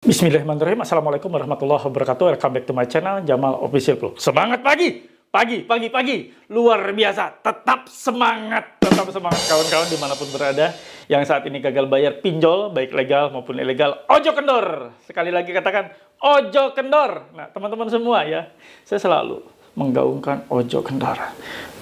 Bismillahirrahmanirrahim. Assalamualaikum warahmatullahi wabarakatuh. Welcome back to my channel, Jamal Official Vlog. Semangat pagi! Pagi! Luar biasa. Tetap semangat kawan-kawan dimanapun berada. Yang saat ini gagal bayar pinjol, baik legal maupun ilegal. Ojo kendor! Sekali lagi katakan, ojo kendor! Nah, teman-teman semua ya, saya selalu menggaungkan ojo kendor.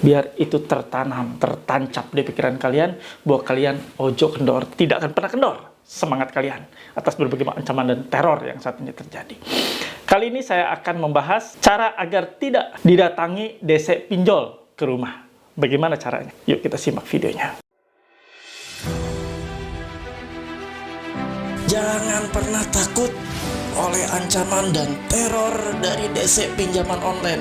Biar itu tertanam, tertancap di pikiran kalian, bahwa kalian ojo kendor tidak akan pernah kendor. Semangat kalian atas berbagai ancaman dan teror yang saat ini terjadi. Kali ini saya akan membahas cara agar tidak didatangi DC pinjol ke rumah. Bagaimana caranya? Yuk kita simak videonya. Jangan pernah takut oleh ancaman dan teror dari DC pinjaman online.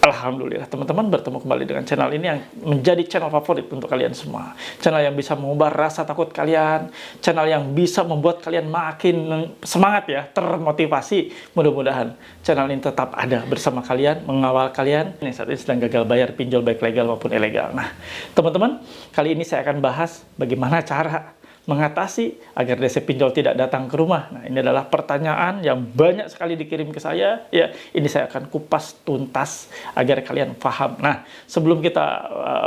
Alhamdulillah teman-teman bertemu kembali dengan channel ini yang menjadi channel favorit untuk kalian semua. Channel yang bisa mengubah rasa takut kalian, channel yang bisa membuat kalian makin semangat ya, termotivasi. Mudah-mudahan channel ini tetap ada bersama kalian, mengawal kalian yang saat ini sedang gagal bayar pinjol baik legal maupun ilegal. Nah teman-teman, kali ini saya akan bahas bagaimana cara mengatasi agar DC pinjol tidak datang ke rumah. Nah, ini adalah pertanyaan yang banyak sekali dikirim ke saya. Ya, ini saya akan kupas tuntas agar kalian paham. Nah, sebelum kita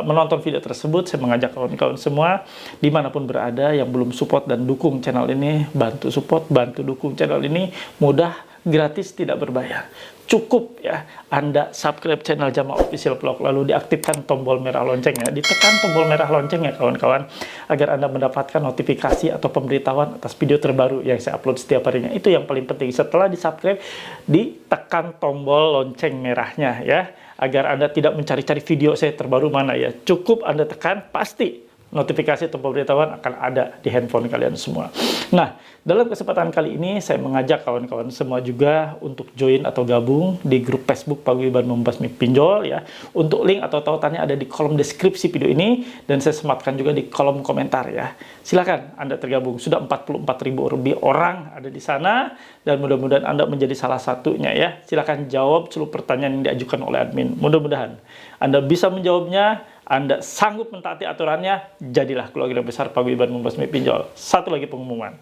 menonton video tersebut, saya mengajak kawan-kawan semua dimanapun berada yang belum support dan dukung channel ini, bantu support, bantu dukung channel ini, mudah, gratis, tidak berbayar. Cukup ya Anda subscribe channel Jamal Official Vlog, lalu diaktifkan tombol merah loncengnya, ditekan tombol merah loncengnya kawan-kawan, agar Anda mendapatkan notifikasi atau pemberitahuan atas video terbaru yang saya upload setiap harinya. Itu yang paling penting. Setelah di subscribe, ditekan tombol lonceng merahnya ya, agar Anda tidak mencari-cari video saya terbaru mana ya. Cukup Anda tekan, pasti notifikasi atau pemberitahuan akan ada di handphone kalian semua. Nah, dalam kesempatan kali ini saya mengajak kawan-kawan semua juga untuk join atau gabung di grup Facebook Paguyuban Membasmi Pinjol ya. Untuk link atau tautannya ada di kolom deskripsi video ini dan saya sematkan juga di kolom komentar ya. Silakan Anda tergabung. Sudah 44.000 lebih orang ada di sana dan mudah-mudahan Anda menjadi salah satunya ya. Silakan jawab seluruh pertanyaan yang diajukan oleh admin. Mudah-mudahan Anda bisa menjawabnya. Anda sanggup mentaati aturannya, jadilah keluarga besar Paguyuban Membasmi Pinjol. Satu lagi pengumuman.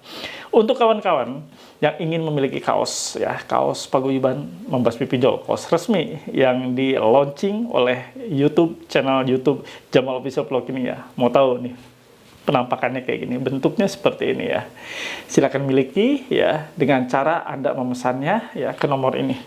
Untuk kawan-kawan yang ingin memiliki kaos ya, kaos Paguyuban Membasmi Pinjol, kaos resmi yang di launching oleh channel YouTube Jamal Official Vlog ini ya. Mau tahu nih penampakannya kayak gini, bentuknya seperti ini ya. Silakan miliki ya dengan cara Anda memesannya ya ke nomor ini.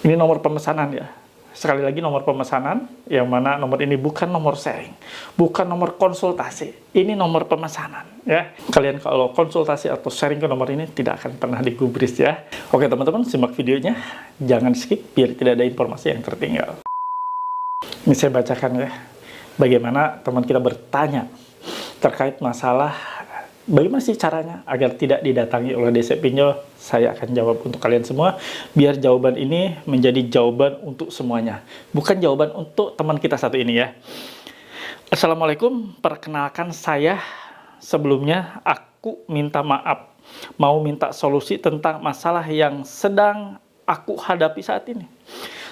Ini nomor pemesanan ya. Sekali lagi nomor pemesanan, yang mana nomor ini bukan nomor sharing, bukan nomor konsultasi, ini nomor pemesanan ya. Kalian kalau konsultasi atau sharing ke nomor ini tidak akan pernah digubris ya. Oke teman-teman, simak videonya, jangan skip biar tidak ada informasi yang tertinggal. Ini saya bacakan ya, bagaimana teman kita bertanya terkait masalah bagaimana sih caranya agar tidak didatangi oleh DC pinjol. Saya akan jawab untuk kalian semua, biar jawaban ini menjadi jawaban untuk semuanya, bukan jawaban untuk teman kita satu ini ya. Assalamualaikum, perkenalkan saya sebelumnya, aku minta maaf, mau minta solusi tentang masalah yang sedang aku hadapi saat ini.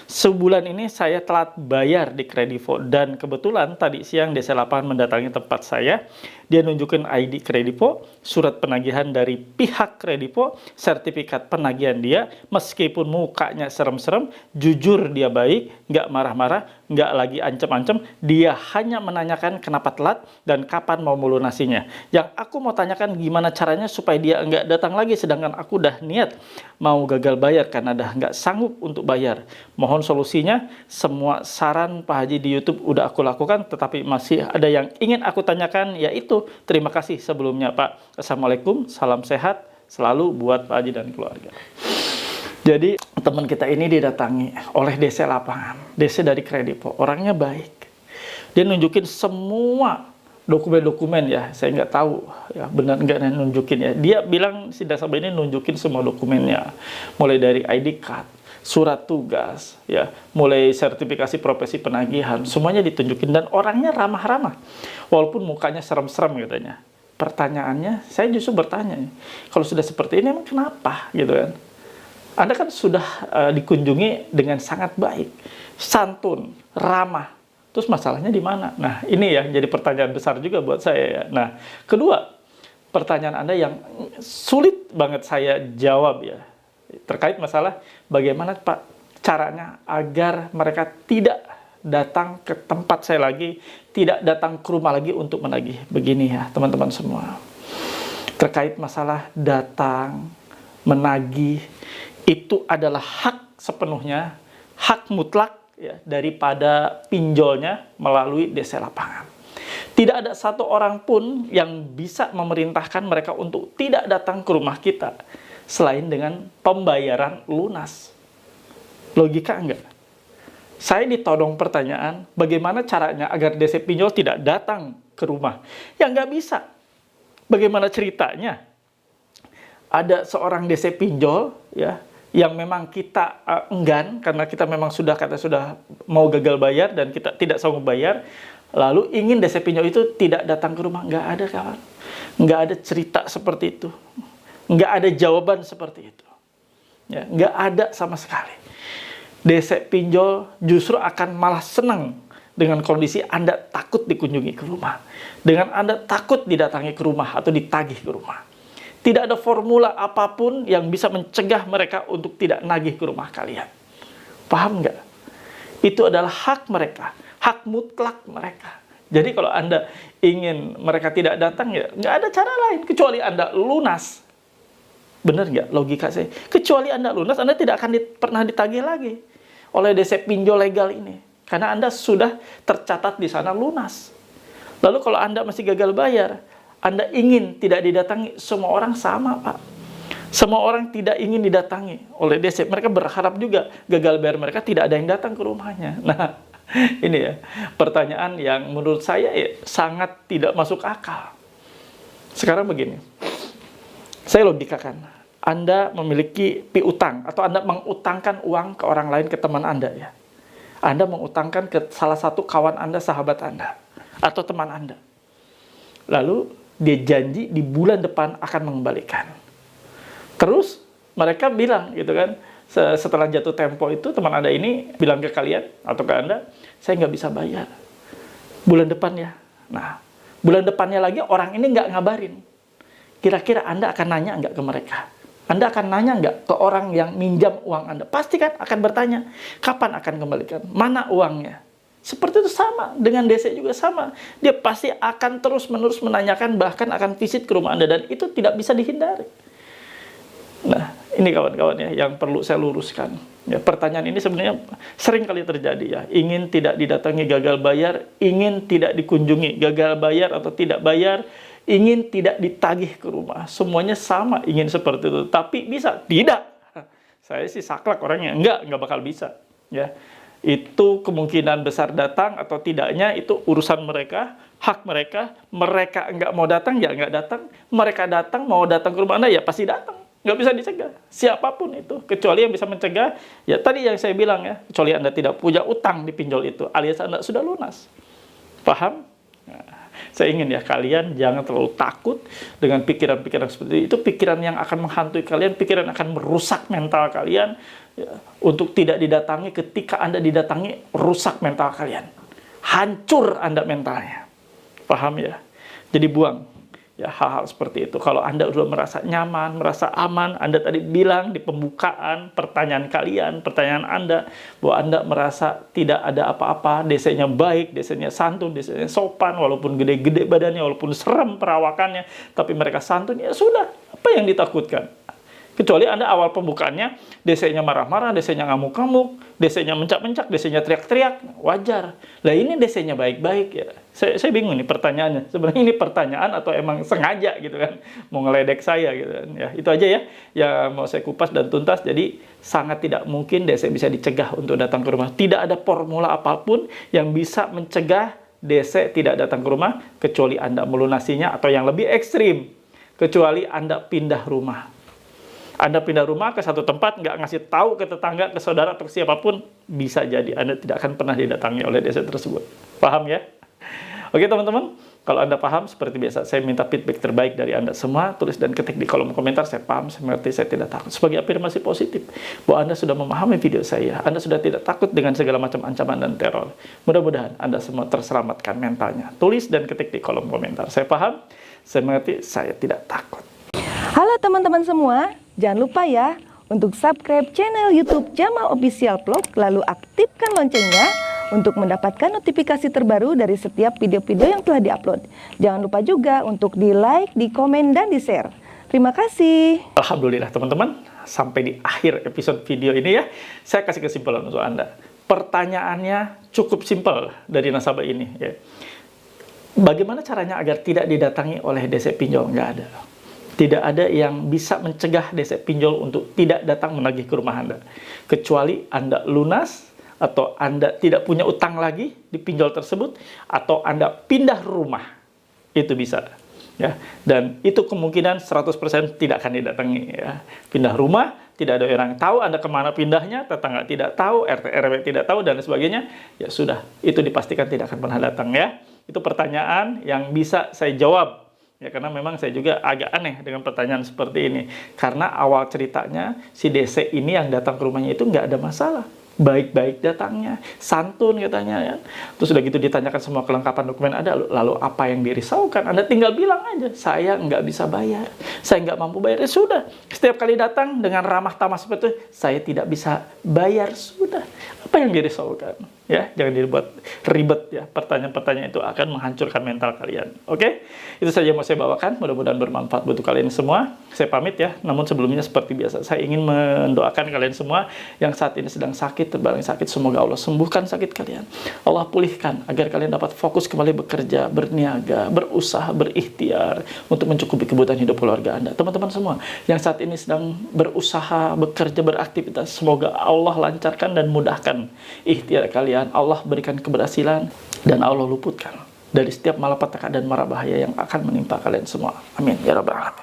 Sebulan ini saya telat bayar di Kredivo dan kebetulan tadi siang DC Lapangan mendatangi tempat saya. Dia nunjukin ID Kredivo, surat penagihan dari pihak Kredivo, sertifikat penagihan dia, meskipun mukanya serem-serem, jujur dia baik, nggak marah-marah, nggak lagi ancam-ancam, dia hanya menanyakan kenapa telat dan kapan mau melunasinya. Yang aku mau tanyakan gimana caranya supaya dia nggak datang lagi, sedangkan aku udah niat mau gagal bayar karena dah nggak sanggup untuk bayar. Mohon solusinya. Semua saran Pak Haji di YouTube udah aku lakukan, tetapi masih ada yang ingin aku tanyakan, yaitu terima kasih sebelumnya Pak. Assalamualaikum, salam sehat selalu buat Pak Haji dan keluarga. Jadi teman kita ini didatangi oleh DC Lapangan, DC dari Kredivo, orangnya baik. Dia nunjukin semua dokumen-dokumen ya, saya nggak tahu ya benar nggak nunjukin ya. Dia bilang si nasabah ini nunjukin semua dokumennya, mulai dari ID card, surat tugas, ya, mulai sertifikasi profesi penagihan, semuanya ditunjukin dan orangnya ramah-ramah. Walaupun mukanya serem-serem katanya. Pertanyaannya, saya justru bertanya, kalau sudah seperti ini emang kenapa gitu kan? Anda kan sudah dikunjungi dengan sangat baik, santun, ramah. Terus masalahnya di mana? Nah, ini ya jadi pertanyaan besar juga buat saya ya. Nah, kedua, pertanyaan Anda yang sulit banget saya jawab ya, terkait masalah bagaimana Pak caranya agar mereka tidak datang ke tempat saya lagi, tidak datang ke rumah lagi untuk menagih. Begini ya teman-teman semua, terkait masalah datang, menagih, itu adalah hak sepenuhnya, hak mutlak ya, daripada pinjolnya melalui DC lapangan. Tidak ada satu orang pun yang bisa memerintahkan mereka untuk tidak datang ke rumah kita selain dengan pembayaran lunas. Logika enggak? Saya ditodong pertanyaan, bagaimana caranya agar DC pinjol tidak datang ke rumah? Ya nggak bisa. Bagaimana ceritanya? Ada seorang DC pinjol ya, yang memang kita enggan karena kita memang sudah mau gagal bayar dan kita tidak sanggup bayar, lalu ingin DC pinjol itu tidak datang ke rumah. Nggak ada kawan, nggak ada cerita seperti itu, nggak ada jawaban seperti itu, ya, nggak ada sama sekali. DC pinjol justru akan malah senang dengan kondisi Anda takut dikunjungi ke rumah, dengan Anda takut didatangi ke rumah atau ditagih ke rumah. Tidak ada formula apapun yang bisa mencegah mereka untuk tidak nagih ke rumah kalian. Paham nggak? Itu adalah hak mereka, hak mutlak mereka. Jadi kalau Anda ingin mereka tidak datang, ya nggak ada cara lain kecuali Anda lunas. Benar nggak logika saya? Kecuali Anda lunas, Anda tidak akan pernah ditagih lagi oleh DC pinjol legal ini. Karena Anda sudah tercatat di sana lunas. Lalu kalau Anda masih gagal bayar, Anda ingin tidak didatangi, semua orang sama Pak. Semua orang tidak ingin didatangi oleh DC. Mereka berharap juga gagal bayar mereka tidak ada yang datang ke rumahnya. Nah, ini ya pertanyaan yang menurut saya ya, sangat tidak masuk akal. Sekarang begini, saya logikakan. Anda memiliki piutang atau Anda mengutangkan uang ke orang lain, ke teman Anda ya. Anda mengutangkan ke salah satu kawan Anda, sahabat Anda atau teman Anda. Lalu dia janji di bulan depan akan mengembalikan. Terus mereka bilang gitu kan, setelah jatuh tempo itu teman Anda ini bilang ke kalian atau ke Anda, saya nggak bisa bayar bulan depan ya. Nah, bulan depannya lagi orang ini nggak ngabarin. Kira-kira Anda akan nanya nggak ke mereka? Anda akan nanya nggak ke orang yang minjam uang Anda? Pasti kan akan bertanya, kapan akan kembalikan? Mana uangnya? Seperti itu sama, dengan DC juga sama. Dia pasti akan terus-menerus menanyakan, bahkan akan visit ke rumah Anda, dan itu tidak bisa dihindari. Nah, ini kawan-kawan ya, yang perlu saya luruskan. Ya, pertanyaan ini sebenarnya sering kali terjadi ya. Ingin tidak didatangi, gagal bayar. Ingin tidak dikunjungi, gagal bayar atau tidak bayar. Ingin tidak ditagih ke rumah, semuanya sama ingin seperti itu, tapi bisa tidak. Saya sih saklek orangnya, enggak bakal bisa ya. Itu kemungkinan besar datang atau tidaknya itu urusan mereka, hak mereka. Mereka enggak mau datang ya enggak datang, mereka datang mau datang ke rumah Anda ya pasti datang, nggak bisa dicegah siapapun itu, kecuali yang bisa mencegah ya tadi yang saya bilang ya, kecuali Anda tidak punya utang di pinjol itu alias Anda sudah lunas. Paham? Nah, saya ingin ya kalian jangan terlalu takut dengan pikiran-pikiran seperti itu. Pikiran yang akan menghantui kalian, pikiran yang akan merusak mental kalian ya, untuk tidak didatangi. Ketika Anda didatangi, rusak mental kalian, hancur Anda mentalnya. Paham ya? Jadi buang ya hal-hal seperti itu. Kalau Anda sudah merasa nyaman, merasa aman, Anda tadi bilang di pembukaan pertanyaan kalian, pertanyaan Anda, bahwa Anda merasa tidak ada apa-apa, DC-nya baik, DC-nya santun, DC-nya sopan, walaupun gede-gede badannya, walaupun serem perawakannya, tapi mereka santun, ya sudah, apa yang ditakutkan? Kecuali Anda awal pembukaannya, DC-nya marah-marah, DC-nya ngamuk-ngamuk, DC-nya mencak-mencak, DC-nya teriak-teriak, wajar. Lah ini DC-nya baik-baik ya. Saya bingung nih pertanyaannya. Sebenarnya ini pertanyaan atau emang sengaja gitu kan, mau ngeledek saya gitu kan. Ya, itu aja ya yang mau saya kupas dan tuntas. Jadi sangat tidak mungkin DC bisa dicegah untuk datang ke rumah. Tidak ada formula apapun yang bisa mencegah DC tidak datang ke rumah, kecuali Anda melunasinya, atau yang lebih ekstrim, kecuali Anda pindah rumah. Anda pindah rumah ke satu tempat, nggak ngasih tahu ke tetangga, ke saudara, atau ke siapapun, bisa jadi Anda tidak akan pernah didatangi oleh desa tersebut. Paham ya? Oke teman-teman, kalau Anda paham, seperti biasa, saya minta feedback terbaik dari Anda semua. Tulis dan ketik di kolom komentar, saya paham, saya mengerti, saya tidak takut. Sebagai afirmasi positif, bahwa Anda sudah memahami video saya, Anda sudah tidak takut dengan segala macam ancaman dan teror. Mudah-mudahan Anda semua terselamatkan mentalnya. Tulis dan ketik di kolom komentar. Saya paham, saya mengerti, saya tidak takut. Halo teman-teman semua, jangan lupa ya untuk subscribe channel YouTube Jamal Official Vlog, lalu aktifkan loncengnya untuk mendapatkan notifikasi terbaru dari setiap video-video yang telah diupload. Jangan lupa juga untuk di-like, di-komen, dan di-share. Terima kasih. Alhamdulillah teman-teman, sampai di akhir episode video ini ya, saya kasih kesimpulan untuk Anda. Pertanyaannya cukup simpel dari nasabah ini ya. Bagaimana caranya agar tidak didatangi oleh DC pinjol? Nggak ada. Tidak ada yang bisa mencegah DC pinjol untuk tidak datang menagih ke rumah Anda. Kecuali Anda lunas, atau Anda tidak punya utang lagi di pinjol tersebut, atau Anda pindah rumah. Itu bisa. Ya. Dan itu kemungkinan 100% tidak akan didatangi. Ya. Pindah rumah, tidak ada orang tahu Anda kemana pindahnya, tetangga tidak tahu, RT RW tidak tahu, dan sebagainya. Ya sudah, itu dipastikan tidak akan pernah datang ya. Itu pertanyaan yang bisa saya jawab. Ya, karena memang saya juga agak aneh dengan pertanyaan seperti ini. Karena awal ceritanya, si DC ini yang datang ke rumahnya itu nggak ada masalah. Baik-baik datangnya, santun katanya ya. Terus udah gitu ditanyakan semua kelengkapan dokumen ada, lalu apa yang dirisaukan? Anda tinggal bilang aja, saya nggak bisa bayar, saya nggak mampu bayar. Ya sudah, setiap kali datang dengan ramah tamah seperti itu, saya tidak bisa bayar, sudah. Apa yang dirisaukan? Ya, jangan dibuat ribet ya. Pertanyaan-pertanyaan itu akan menghancurkan mental kalian. Oke? Itu saja yang mau saya bawakan. Mudah-mudahan bermanfaat untuk kalian semua. Saya pamit ya. Namun sebelumnya seperti biasa, saya ingin mendoakan kalian semua yang saat ini sedang sakit, terbaring sakit. Semoga Allah sembuhkan sakit kalian. Allah pulihkan agar kalian dapat fokus kembali bekerja, berniaga, berusaha, berikhtiar untuk mencukupi kebutuhan hidup keluarga Anda. Teman-teman semua yang saat ini sedang berusaha, bekerja, beraktivitas, semoga Allah lancarkan dan mudahkan ikhtiar kalian. Allah berikan keberhasilan dan Allah luputkan dari setiap malapetaka dan mara bahaya yang akan menimpa kalian semua. Amin ya rabbal alamin.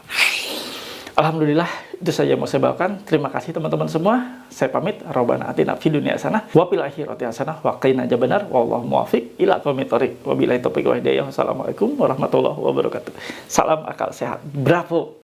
Alhamdulillah, itu saja yang mau saya bawakan. Terima kasih teman-teman semua. Saya pamit. Rabbana atina fid dunya hasanah wa fil akhirati hasanah wa qina adzabannar. Wallahu muwaffiq ila aqwamit thoriq. Wabillahi taufiq wal hidayah. Wassalamualaikum warahmatullahi wabarakatuh. Salam akal sehat. Bravo.